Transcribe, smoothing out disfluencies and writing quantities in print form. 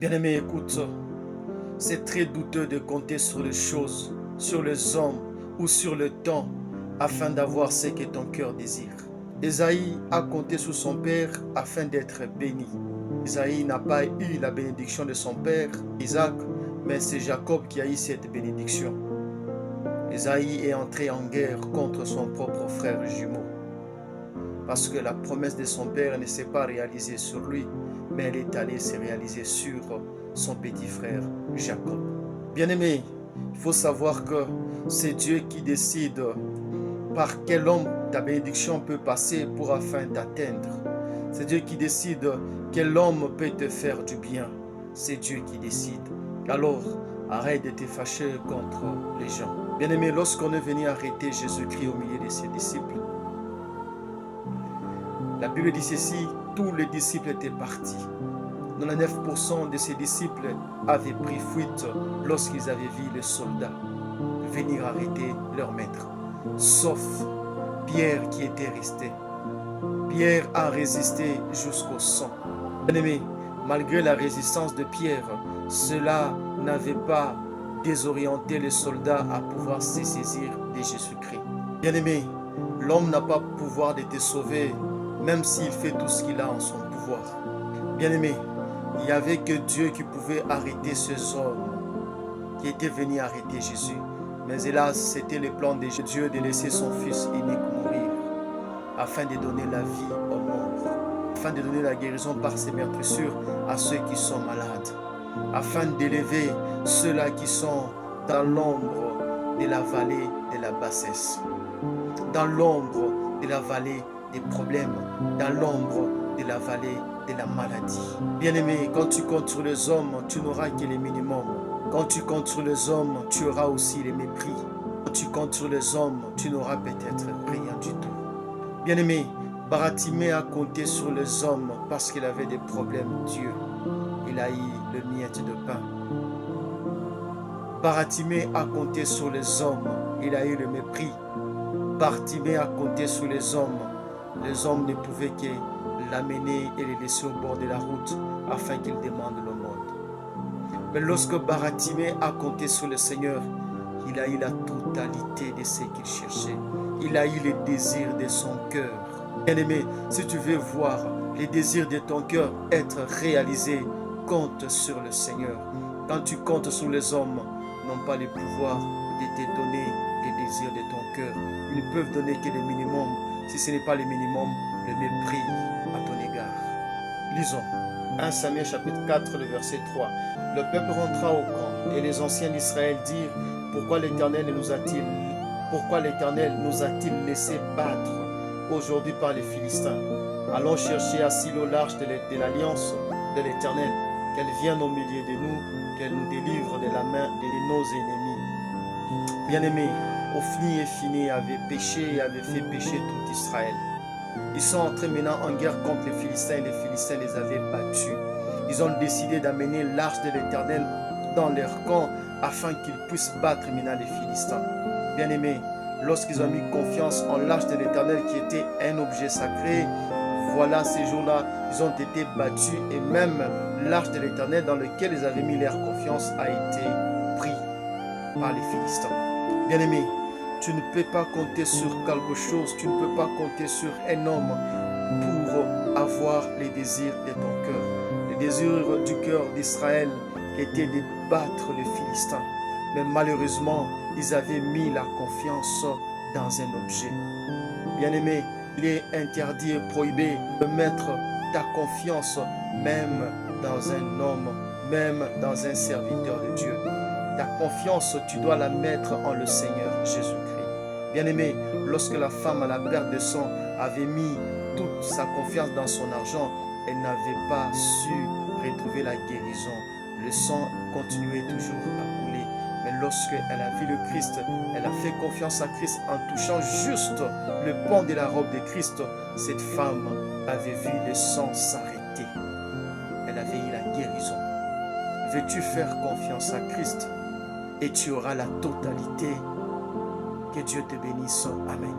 Bien-aimé, écoute, c'est très douteux de compter sur les choses, sur les hommes ou sur le temps afin d'avoir ce que ton cœur désire. Ésaïe a compté sur son père afin d'être béni. Ésaïe n'a pas eu la bénédiction de son père, Isaac, mais c'est Jacob qui a eu cette bénédiction. Ésaïe est entré en guerre contre son propre frère jumeau, parce que la promesse de son père ne s'est pas réalisée sur lui, mais elle est allée se réaliser sur son petit frère Jacob. Bien-aimé, il faut savoir que c'est Dieu qui décide par quel homme ta bénédiction peut passer pour afin d'atteindre. C'est Dieu qui décide quel homme peut te faire du bien. C'est Dieu qui décide. Alors, arrête de te fâcher contre les gens. Bien-aimé, lorsqu'on est venu arrêter Jésus-Christ au milieu de ses disciples, la Bible dit ceci, tous les disciples étaient partis. 99% de ses disciples avaient pris fuite lorsqu'ils avaient vu les soldats venir arrêter leur maître. Sauf Pierre qui était resté. Pierre a résisté jusqu'au sang. Bien-aimé, malgré la résistance de Pierre, cela n'avait pas désorienté les soldats à pouvoir se saisir de Jésus-Christ. Bien-aimé, l'homme n'a pas pouvoir de te sauver, même s'il fait tout ce qu'il a en son pouvoir. Bien-aimé, il n'y avait que Dieu qui pouvait arrêter ces hommes qui étaient venus arrêter Jésus. Mais hélas, c'était le plan de Dieu de laisser son Fils unique mourir afin de donner la vie au monde, afin de donner la guérison par ses meurtrissures à ceux qui sont malades, afin d'élever ceux-là qui sont dans l'ombre de la vallée de la bassesse, dans l'ombre de la vallée des problèmes, dans l'ombre de la vallée de la maladie. Bien-aimé, quand tu comptes sur les hommes, tu n'auras que les minimums. Quand tu comptes sur les hommes, tu auras aussi les mépris. Quand tu comptes sur les hommes, tu n'auras peut-être rien du tout. Bien-aimé, Baratimée a compté sur les hommes parce qu'il avait des problèmes Dieu. Il a eu le miette de pain. Baratimée a compté sur les hommes. Il a eu le mépris. Baratimée a compté sur les hommes. Les hommes ne pouvaient que l'amener et le laisser au bord de la route afin qu'il demande le monde. Mais lorsque Baratimée a compté sur le Seigneur, il a eu la totalité de ce qu'il cherchait. Il a eu les désirs de son cœur. Bien-aimé, si tu veux voir les désirs de ton cœur être réalisés, compte sur le Seigneur. Quand tu comptes sur les hommes, n'ont pas le pouvoir de te donner les désirs de ton cœur. Ils ne peuvent donner que le minimum. Si ce n'est pas le minimum, le mépris à ton égard. Lisons. 1 Samuel chapitre 4, le verset 3. Le peuple rentra au camp et les anciens d'Israël dirent, pourquoi l'Éternel nous a-t-il laissé battre aujourd'hui par les Philistins? Allons chercher à Silo l'arche de l'alliance de l'Éternel, qu'elle vienne au milieu de nous, qu'elle nous délivre de la main de nos ennemis. Bien-aimés, Ophni et Phiné avaient péché et avaient fait pécher tout Israël. Ils sont entrés maintenant en guerre contre les Philistins et les Philistins les avaient battus. Ils ont décidé d'amener l'arche de l'Éternel dans leur camp afin qu'ils puissent battre maintenant les Philistins. Bien-aimés, lorsqu'ils ont mis confiance en l'arche de l'Éternel qui était un objet sacré, voilà, ces jours-là, ils ont été battus et même l'arche de l'Éternel dans lequel ils avaient mis leur confiance a été pris par les Philistins. Bien-aimés, tu ne peux pas compter sur quelque chose, tu ne peux pas compter sur un homme pour avoir les désirs de ton cœur. Les désirs du cœur d'Israël étaient de battre les Philistins. Mais malheureusement, ils avaient mis la confiance dans un objet. Bien-aimé, il est interdit et prohibé de mettre ta confiance même dans un homme, même dans un serviteur de Dieu. Ta confiance, tu dois la mettre en le Seigneur Jésus-Christ. Bien-aimé, lorsque la femme à la perte de sang avait mis toute sa confiance dans son argent, elle n'avait pas su retrouver la guérison. Le sang continuait toujours à couler. Mais lorsqu'elle a vu le Christ, elle a fait confiance à Christ en touchant juste le pan de la robe de Christ. Cette femme avait vu le sang s'arrêter. Elle avait eu la guérison. Veux-tu faire confiance à Christ et tu auras la totalité? Que Dieu te bénisse. Amen.